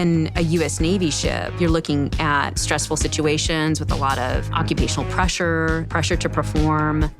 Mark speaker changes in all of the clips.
Speaker 1: in a U.S. Navy ship, you're looking at stressful situations with a lot of occupational pressure to perform.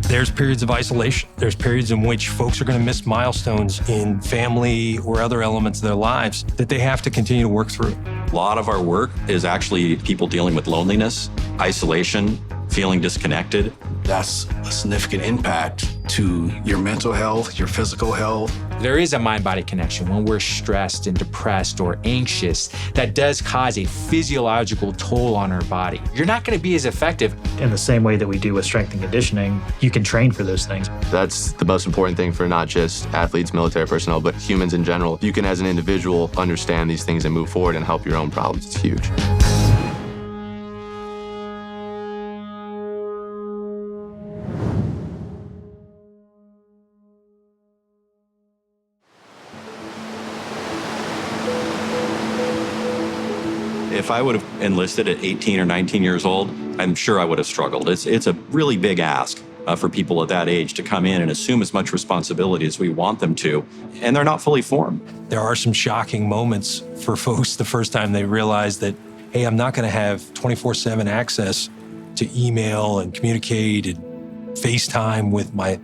Speaker 2: There's periods of isolation. There's periods in which folks are going to miss milestones in family or other elements of their lives that they have to continue to work through.
Speaker 3: A lot of our work is actually people dealing with loneliness, isolation, feeling disconnected.
Speaker 4: That's a significant impact to your mental health, your physical health.
Speaker 5: There is a mind-body connection. When we're stressed and depressed or anxious, that does cause a physiological toll on our body. You're not going to be as effective.
Speaker 6: In the same way that we do with strength and conditioning, you can train for those things.
Speaker 7: That's the most important thing for not just athletes, military personnel, but humans in general. You can, as an individual, understand these things and move forward and help your own problems. It's huge.
Speaker 3: If I would have enlisted at 18 or 19 years old, I'm sure I would have struggled. It's a really big ask for people at that age to come in and assume as much responsibility as we want them to, and they're not fully formed.
Speaker 2: There are some shocking moments for folks the first time they realize that, hey, I'm not going to have 24/7 access to email and communicate and FaceTime with my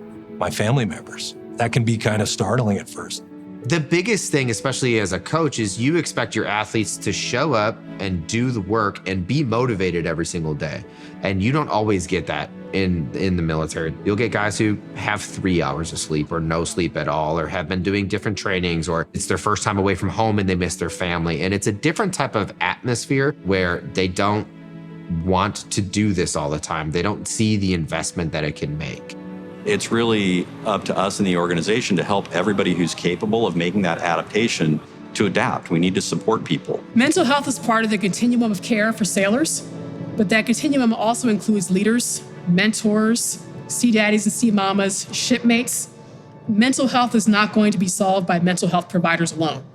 Speaker 2: family members. That can be kind of startling at first.
Speaker 8: The biggest thing, especially as a coach, is you expect your athletes to show up and do the work and be motivated every single day. And you don't always get that in the military. You'll get guys who have 3 hours of sleep or no sleep at all, or have been doing different trainings, or it's their first time away from home and they miss their family. And it's a different type of atmosphere where they don't want to do this all the time. They don't see the investment that it can make.
Speaker 3: It's really up to us in the organization to help everybody who's capable of making that adaptation to adapt. We need to support people.
Speaker 9: Mental health is part of the continuum of care for sailors, but that continuum also includes leaders, mentors, sea daddies and sea mamas, shipmates. Mental health is not going to be solved by mental health providers alone.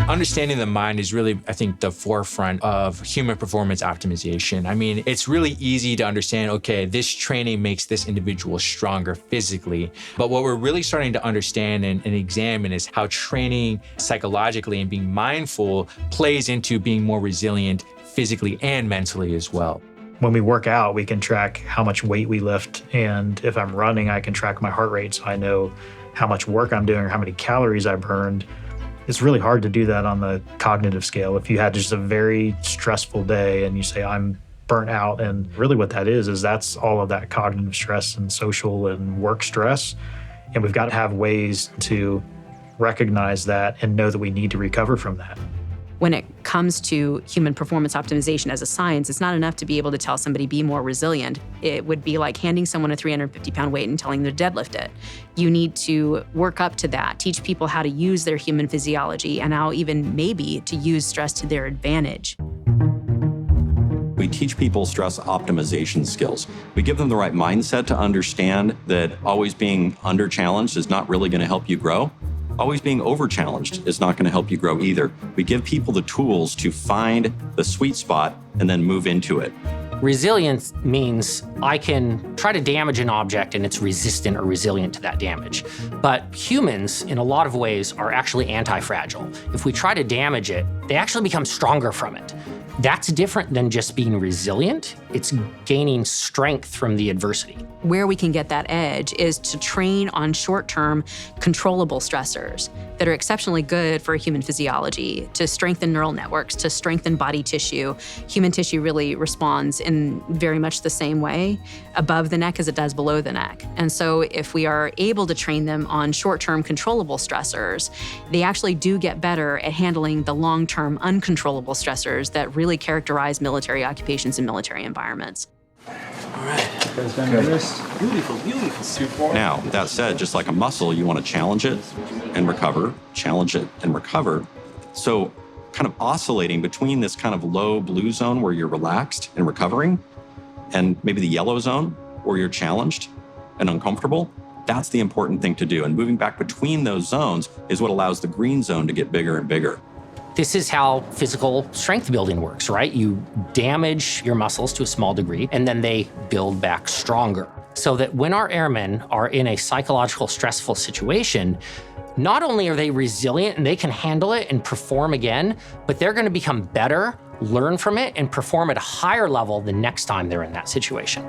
Speaker 5: Understanding the mind is really, I think, the forefront of human performance optimization. I mean, it's really easy to understand, okay, this training makes this individual stronger physically. But what we're really starting to understand and examine is how training psychologically and being mindful plays into being more resilient physically and mentally as well.
Speaker 6: When we work out, we can track how much weight we lift. And if I'm running, I can track my heart rate so I know how much work I'm doing or how many calories I burned. It's really hard to do that on the cognitive scale. If you had just a very stressful day and you say, I'm burnt out, and really what that is that's all of that cognitive stress and social and work stress. And we've got to have ways to recognize that and know that we need to recover from that.
Speaker 1: When it comes to human performance optimization as a science, it's not enough to be able to tell somebody be more resilient. It would be like handing someone a 350-pound weight and telling them to deadlift it. You need to work up to that, teach people how to use their human physiology and how even maybe to use stress to their advantage.
Speaker 3: We teach people stress optimization skills. We give them the right mindset to understand that always being under-challenged is not really going to help you grow. Always being over-challenged is not going to help you grow either. We give people the tools to find the sweet spot and then move into it.
Speaker 10: Resilience means I can try to damage an object and it's resistant or resilient to that damage. But humans, in a lot of ways, are actually anti-fragile. If we try to damage it, they actually become stronger from it. That's different than just being resilient. It's gaining strength from the adversity.
Speaker 1: Where we can get that edge is to train on short-term controllable stressors that are exceptionally good for human physiology, to strengthen neural networks, to strengthen body tissue. Human tissue really responds in very much the same way above the neck as it does below the neck. And so if we are able to train them on short-term controllable stressors, they actually do get better at handling the long-term uncontrollable stressors that really characterize military occupations and military environments.
Speaker 4: All right. Beautiful, beautiful.
Speaker 3: Now, that said, just like a muscle, you want to challenge it and recover, challenge it and recover. So kind of oscillating between this kind of low blue zone where you're relaxed and recovering and maybe the yellow zone where you're challenged and uncomfortable, that's the important thing to do. And moving back between those zones is what allows the green zone to get bigger and bigger.
Speaker 10: This is how physical strength building works, right? You damage your muscles to a small degree, and then they build back stronger. so that when our airmen are in a psychological stressful situation, not only are they resilient and they can handle it and perform again, but they're going to become better, learn from it, and perform at a higher level the next time they're in that situation.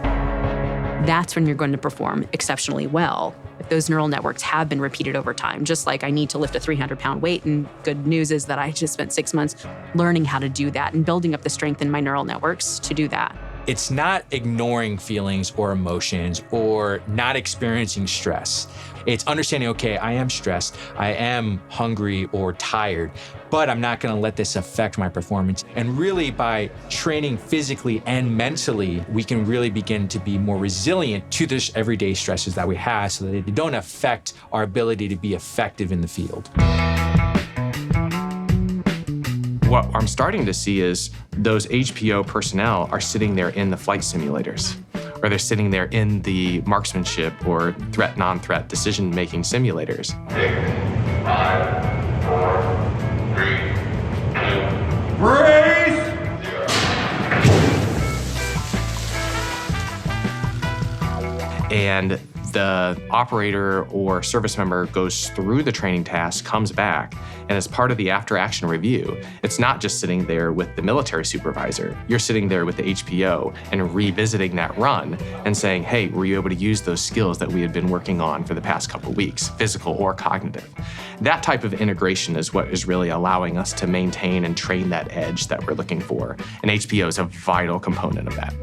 Speaker 1: That's when you're going to perform exceptionally well. If those neural networks have been repeated over time, just like I need to lift a 300-pound weight, and good news is that I just spent 6 months learning how to do that and building up the strength in my neural networks to do that.
Speaker 5: It's not ignoring feelings or emotions or not experiencing stress. It's understanding, okay, I am stressed, I am hungry or tired, but I'm not gonna let this affect my performance. And really by training physically and mentally, we can really begin to be more resilient to the everyday stresses that we have so that they don't affect our ability to be effective in the field.
Speaker 11: What I'm starting to see is those HPO personnel are sitting there in the flight simulators, or they're sitting there in the marksmanship or threat, non-threat decision-making simulators.
Speaker 12: 6, 5, 4, 3, 2, 1. Brace!
Speaker 11: And the operator or service member goes through the training task, comes back, and as part of the after-action review, it's not just sitting there with the military supervisor. You're sitting there with the HPO and revisiting that run and saying, hey, were you able to use those skills that we had been working on for the past couple of weeks, physical or cognitive? That type of integration is what is really allowing us to maintain and train that edge that we're looking for. And HPO is a vital component of that.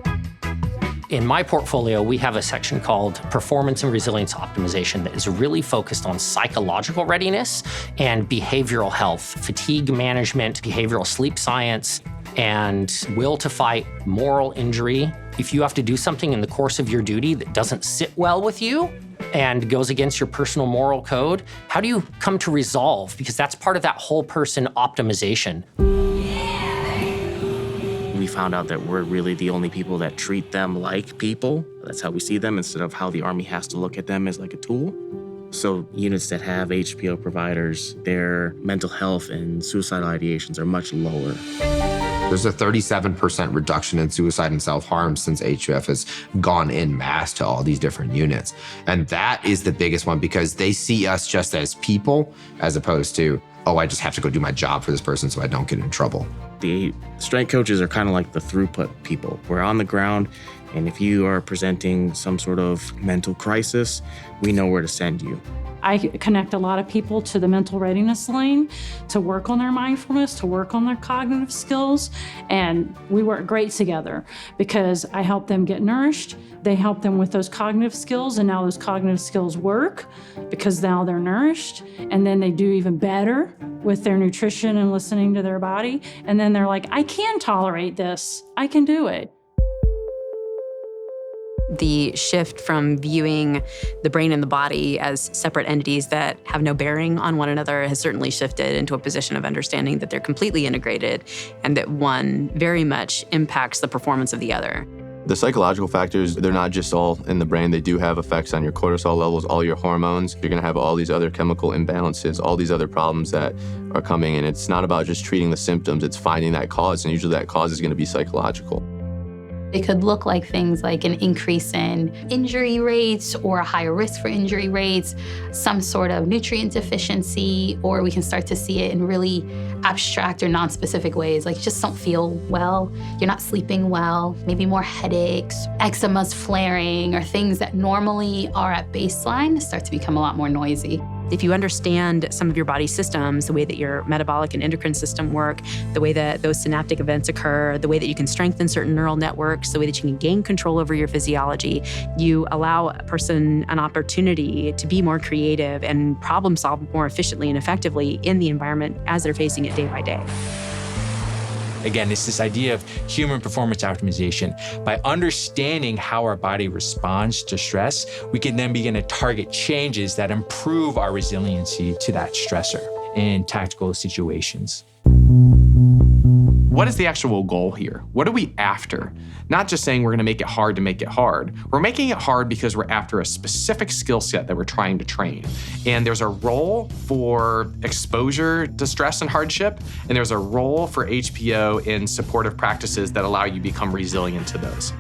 Speaker 10: In my portfolio, we have a section called Performance and Resilience Optimization that is really focused on psychological readiness and behavioral health, fatigue management, behavioral sleep science, and will to fight moral injury. If you have to do something in the course of your duty that doesn't sit well with you and goes against your personal moral code, how do you come to resolve? Because that's part of that whole person optimization.
Speaker 13: We found out that we're really the only people that treat them like people. That's how we see them instead of how the Army has to look at them as like a tool. So units that have HPO providers, their mental health and suicidal ideations are much lower.
Speaker 8: There's a 37% reduction in suicide and self-harm since HUF has gone en masse to all these different units. And that is the biggest one because they see us just as people as opposed to, oh, I just have to go do my job for this person so I don't get in trouble.
Speaker 13: The strength coaches are kind of like the throughput people. We're on the ground, and if you are presenting some sort of mental crisis, we know where to send you.
Speaker 14: I connect a lot of people to the mental readiness lane to work on their mindfulness, to work on their cognitive skills, and we work great together because I help them get nourished. They help them with those cognitive skills, and now those cognitive skills work because now they're nourished, and then they do even better with their nutrition and listening to their body, and then they're like, I can tolerate this. I can do it.
Speaker 1: The shift from viewing the brain and the body as separate entities that have no bearing on one another has certainly shifted into a position of understanding that they're completely integrated and that one very much impacts the performance of the other.
Speaker 7: The psychological factors, they're not just all in the brain. They do have effects on your cortisol levels, all your hormones. You're going to have all these other chemical imbalances, all these other problems that are coming. And it's not about just treating the symptoms, it's finding that cause. And usually that cause is going to be psychological.
Speaker 15: It could look like things like an increase in injury rates or a higher risk for injury rates, some sort of nutrient deficiency, or we can start to see it in really abstract or non-specific ways, like you just don't feel well, you're not sleeping well, maybe more headaches, eczema's flaring, or things that normally are at baseline start to become a lot more noisy.
Speaker 1: If you understand some of your body systems, the way that your metabolic and endocrine system work, the way that those synaptic events occur, the way that you can strengthen certain neural networks, the way that you can gain control over your physiology, you allow a person an opportunity to be more creative and problem solve more efficiently and effectively in the environment as they're facing it day by day.
Speaker 5: Again, it's this idea of human performance optimization. By understanding how our body responds to stress, we can then begin to target changes that improve our resiliency to that stressor in tactical situations.
Speaker 11: What is the actual goal here? What are we after? Not just saying we're going to make it hard to make it hard. We're making it hard because we're after a specific skill set that we're trying to train. And there's a role for exposure to stress and hardship, and there's a role for HPO in supportive practices that allow you to become resilient to those.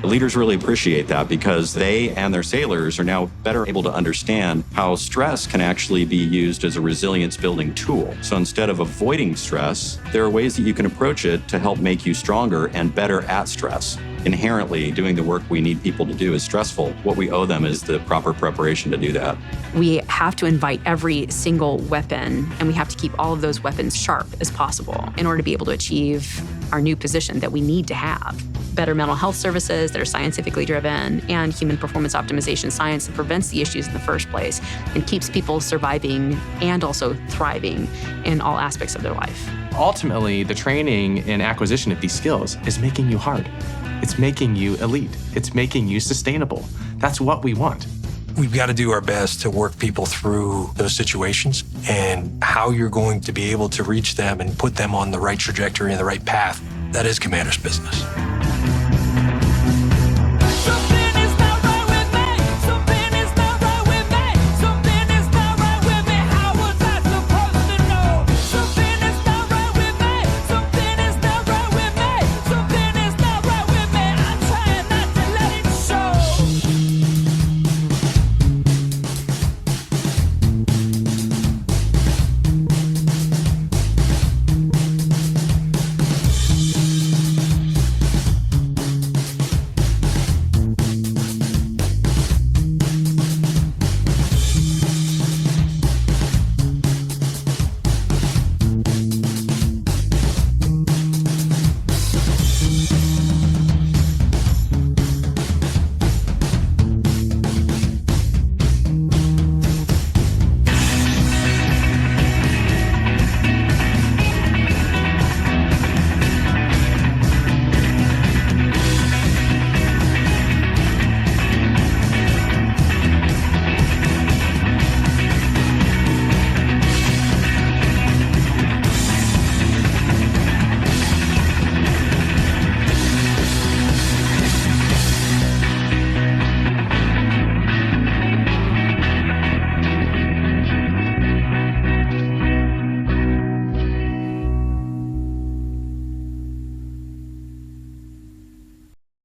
Speaker 3: The leaders really appreciate that because they and their sailors are now better able to understand how stress can actually be used as a resilience building tool. So instead of avoiding stress, there are ways that you can approach it to help make you stronger and better at stress. Inherently, doing the work we need people to do is stressful. What we owe them is the proper preparation to do that.
Speaker 1: We have to invite every single weapon, and we have to keep all of those weapons sharp as possible in order to be able to achieve our new position that we need to have. Better mental health services that are scientifically driven, and human performance optimization science that prevents the issues in the first place and keeps people surviving and also thriving in all aspects of their life.
Speaker 11: Ultimately, the training and acquisition of these skills is making you hard. It's making you elite. It's making you sustainable. That's what we want.
Speaker 2: We've got to do our best to work people through those situations, and how you're going to be able to reach them and put them on the right trajectory and the right path. That is Commander's business.